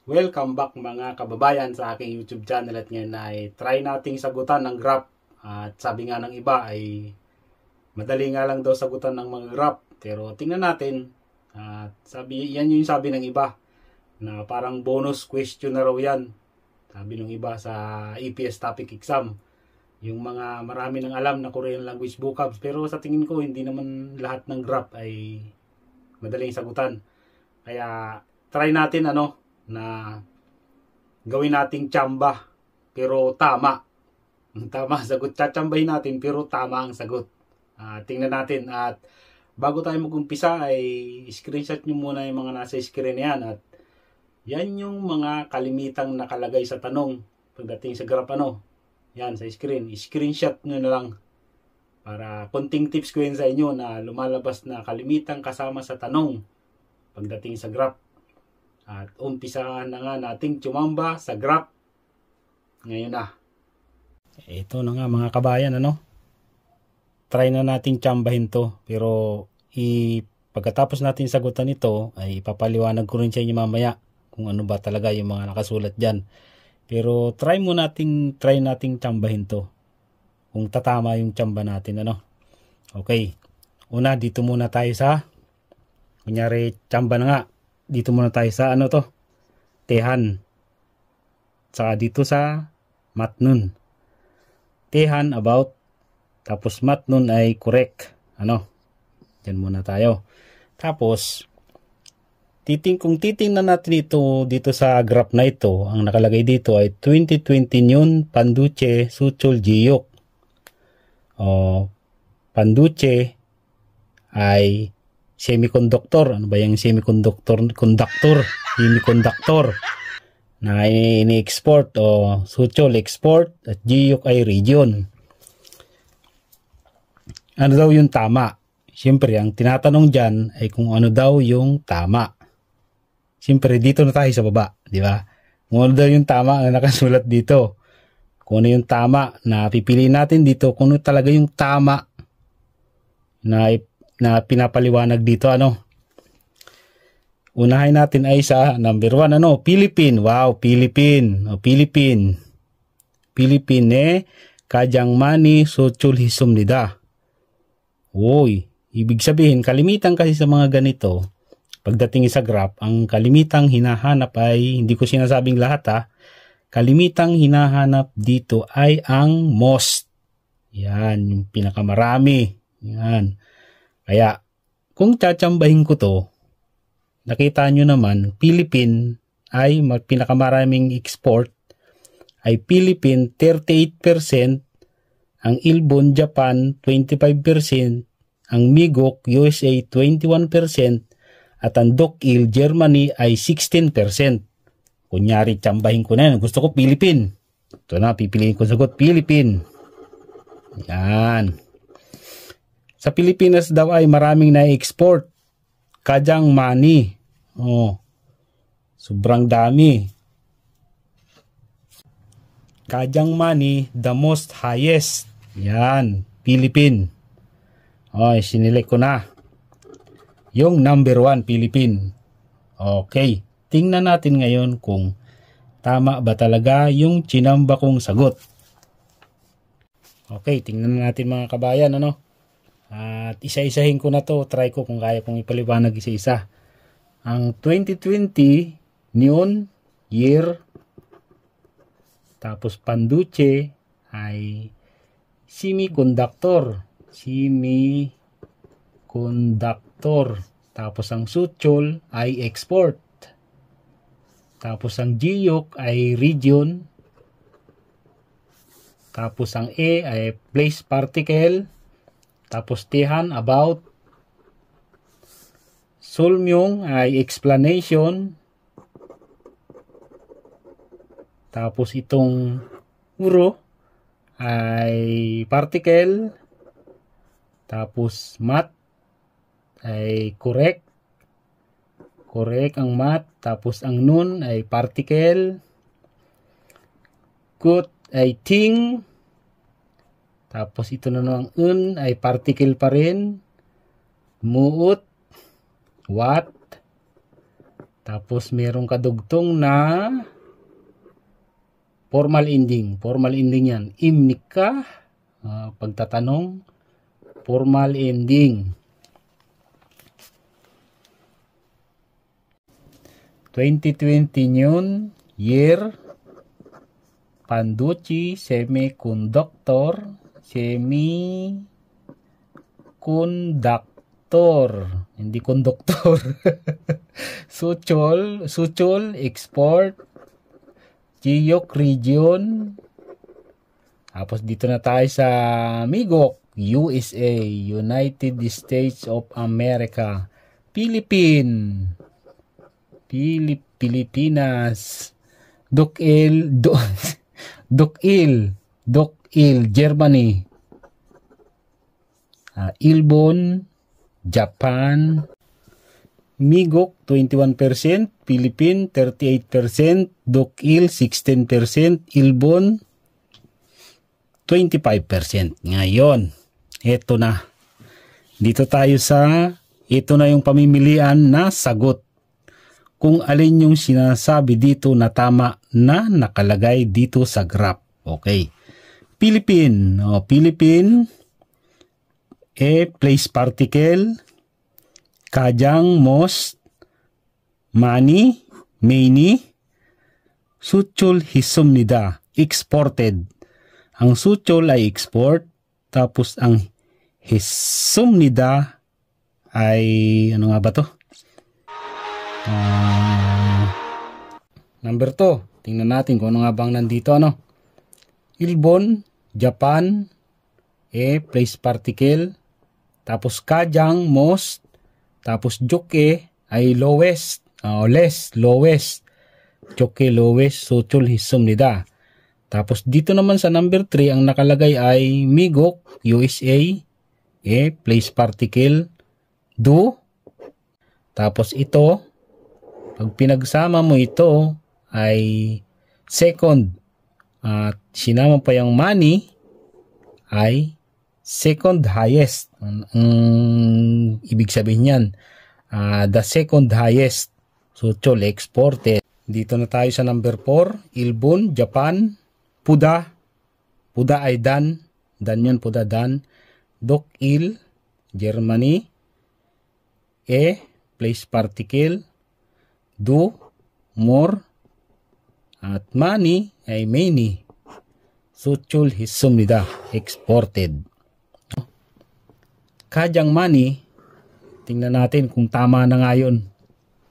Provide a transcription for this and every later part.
Welcome back mga kababayan sa aking YouTube channel at ngayon ay try nating sagutan ng graph. At sabi nga ng iba ay madali nga lang daw sagutan ng mga graph. Pero tingnan natin. At yan yung sabi ng iba na parang bonus question na raw yan. Sabi ng iba sa EPS topic exam. Yung mga marami nang alam na Korean language vocabs. Pero sa tingin ko hindi naman lahat ng graph ay madaling sagutan. Kaya try natin na gawin nating tsamba pero tama. Tama ang sagot. Tsatsambahin natin pero tama ang sagot. Tingnan natin at bago tayo mag-umpisa ay screenshot nyo muna yung mga nasa screen na yan at yan yung mga kalimitang nakalagay sa tanong pagdating sa graph yan sa screen. Screenshot nyo na lang para konting tips ko yun sa inyo na lumalabas na kalimitang kasama sa tanong pagdating sa graph. At umpisahan na nga nating tsumamba sa graph. Ngayon na. Ito na nga mga kabayan, Try na nating tsambahin to. Pero pagkatapos natin sagutan ito, ay ipapaliwanag ko rin sa inyo mamaya kung ano ba talaga yung mga nakasulat dyan. Pero try nating tsambahin to. Kung tatama yung tsamba natin, Okay. Una, dito muna tayo sa, kunyari, tsamba na nga. Dito muna tayo sa Tehan. Saka dito sa matnun. Tehan about. Tapos matnun ay correct. Diyan muna tayo. Tapos, kung titingnan natin ito dito sa graph na ito, ang nakalagay dito ay 2020 Nyun, Panduche, Suchol, Jiyok. Panduche ay semiconductor. Ano ba yung semiconductor? Semiconductor na ini-export o Suchol export at Jiyok ay region. Ano daw yung tama? Siyempre, ang tinatanong dyan ay kung ano daw yung tama. Siyempre, dito na tayo sa baba, di ba? Kung ano daw yung tama na nakasulat dito. Kung ano yung tama na pipiliin natin dito, kung ano talaga yung tama na pinapaliwanag dito, Unahin natin ay sa number 1, Philippine. Wow, Philippine. Philippine kajang mani sochul hisum nida. Uy, ibig sabihin, kalimitan kasi sa mga ganito, pagdating sa graph, ang kalimitang hinahanap ay, hindi ko sinasabing lahat kalimitang hinahanap dito ay ang most. Yan, yung pinakamarami. Yan. Kaya, kung tsatsambahin ko to, nakita nyo naman, Philippine ay pinakamaraming export ay Philippine 38%, ang Ilbon, Japan 25%, ang Migok, USA 21%, at ang Dokil, Germany ay 16%. Kunyari, tsambahin ko na yan. Gusto ko Philippine. Ito na, pipiliin ko sagot, Philippine. Yan. Sa Pilipinas daw ay maraming na-export. Kajang money. Sobrang dami. Kajang money, the most highest. Yan, Philippine. Sinilek ko na. Yung number 1, Philippine. Okay. Tingnan natin ngayon kung tama ba talaga yung chinamba kong sagot. Okay, tingnan natin mga kabayan, At isa-isahin ko na to. Try ko kung kaya kong ipaliwanag isa-isa. Ang 2020, Nyun, year. Tapos Panduche ay semiconductor. Tapos ang Suchol ay export. Tapos ang Jiyok ay region. Tapos ang E ay place particle. Tapos Tehan about. Sulmyong ay explanation. Tapos itong Uro ay particle. Tapos mat ay correct. Correct ang mat. Tapos ang nun ay particle. Kut ay ting. Tapos ito na ang un ay particle pa rin. Muut. What. Tapos merong kadugtong na formal ending. Formal ending yan. Imnik ka. Pagtatanong. Formal ending. 2020 New Year. Panduchi Semiconductor. Hindi konduktor. Suchol export. Giyok region. Tapos dito na tayo sa Migok, USA, United States of America, Pilipinas, Dukil, Germany, Ilbon, Japan, Migok 21%, Philippine 38%, Dukil 16%, Ilbon 25%. Ngayon, ito na. Ito na yung pamimilian na sagot. Kung alin yung sinasabi dito na tama na nakalagay dito sa graph. Okay. Philippine, place particle, Kajang, most, mani, suchol, hisumnida, exported. Ang suchol ay export, tapos ang hisumnida ay, ano nga ba to? Number 2. Tingnan natin kung ano nga bang nandito, ano? Ilbon, Japan, place particle, tapos Kajang, most, tapos Joke ay lowest, lowest. Joke lowest, suchol hisumnida. Tapos dito naman sa number 3 ang nakalagay ay Migok, USA, place particle, do. Tapos ito, pag pinagsama mo ito ay second. At sinama pa yung money ay second highest. Ibig sabihin yan, the second highest. So, chol exported. Dito na tayo sa number 4. Ilbon, Japan. Puda ay dan. Dan yun, Puda dan. Dukil, Germany. Place particle. Do, more. At money ay many. So, chol hisumnida. Exported. Kajang money, tingnan natin kung tama na nga yun.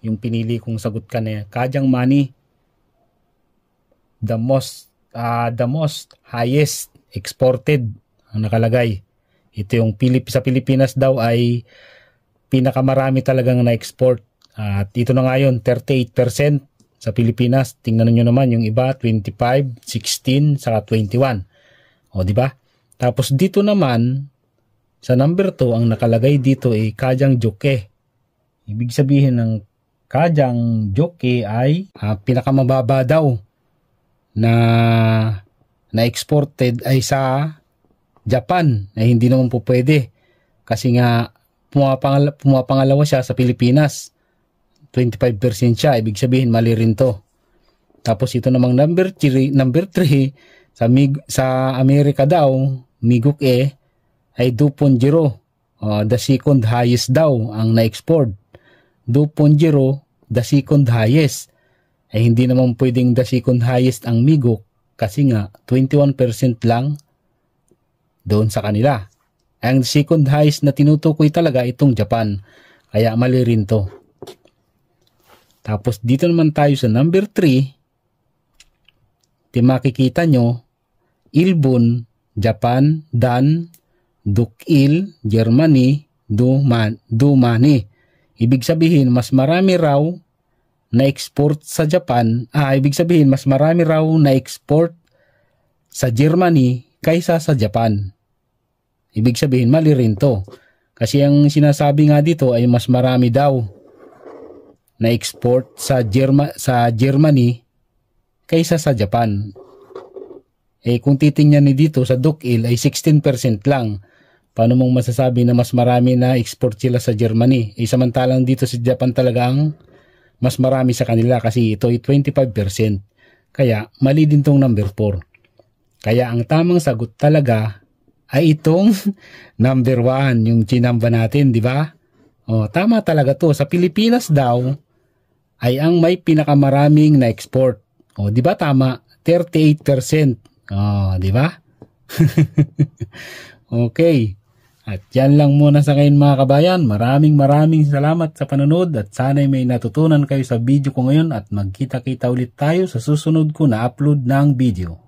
Yung pinili kong sagot kanina. Kajang money, the most highest exported ang nakalagay. Ito yung sa Pilipinas daw ay pinakamarami talagang na-export. At ito na nga yun, 38% sa Pilipinas. Tingnan nyo naman yung iba, 25, 16, saka 21. O, di ba? Tapos dito naman, sa number 2, ang nakalagay dito ay Kajang Joke. Ibig sabihin ng Kajang Joke ay pinakamababa daw na exported ay sa Japan. Na hindi naman po pwede. Kasi nga pumapangalawa siya sa Pilipinas. 25% siya. Ibig sabihin mali rin to. Tapos ito namang number 3 sa Amerika daw, Migok ay 2.0. The second highest daw ang na-export. 2.0, the second highest. Ay hindi naman pwedeng the second highest ang Migok kasi nga 21% lang doon sa kanila. Ang second highest na tinutukoy talaga itong Japan. Kaya mali rin to. Tapos dito naman tayo sa number 3. Makikita nyo, Ilbon, Japan, Dan, Dukil, Germany, Dumani. Ibig sabihin, mas marami raw na-export sa Japan. Ibig sabihin, mas marami raw na-export sa Germany kaysa sa Japan. Ibig sabihin, mali rin to. Kasi ang sinasabi nga dito ay mas marami daw na-export sa Germany kaysa sa Japan. Kung titingnan ni dito sa Dukil ay 16% lang. Paano mong masasabi na mas marami na export sila sa Germany? Samantalang dito sa Japan talaga ang mas marami sa kanila kasi ito ay 25%. Kaya mali din tong number 4. Kaya ang tamang sagot talaga ay itong number 1, yung chinamba natin, di ba? O, tama talaga to. Sa Pilipinas daw ay ang may pinakamaraming na export. O, di ba tama? 38%. O, di ba? Okay. At yan lang muna sa ngayon mga kabayan. Maraming salamat sa panonood at sana'y may natutunan kayo sa video ko ngayon at magkita-kita ulit tayo sa susunod ko na upload ng video.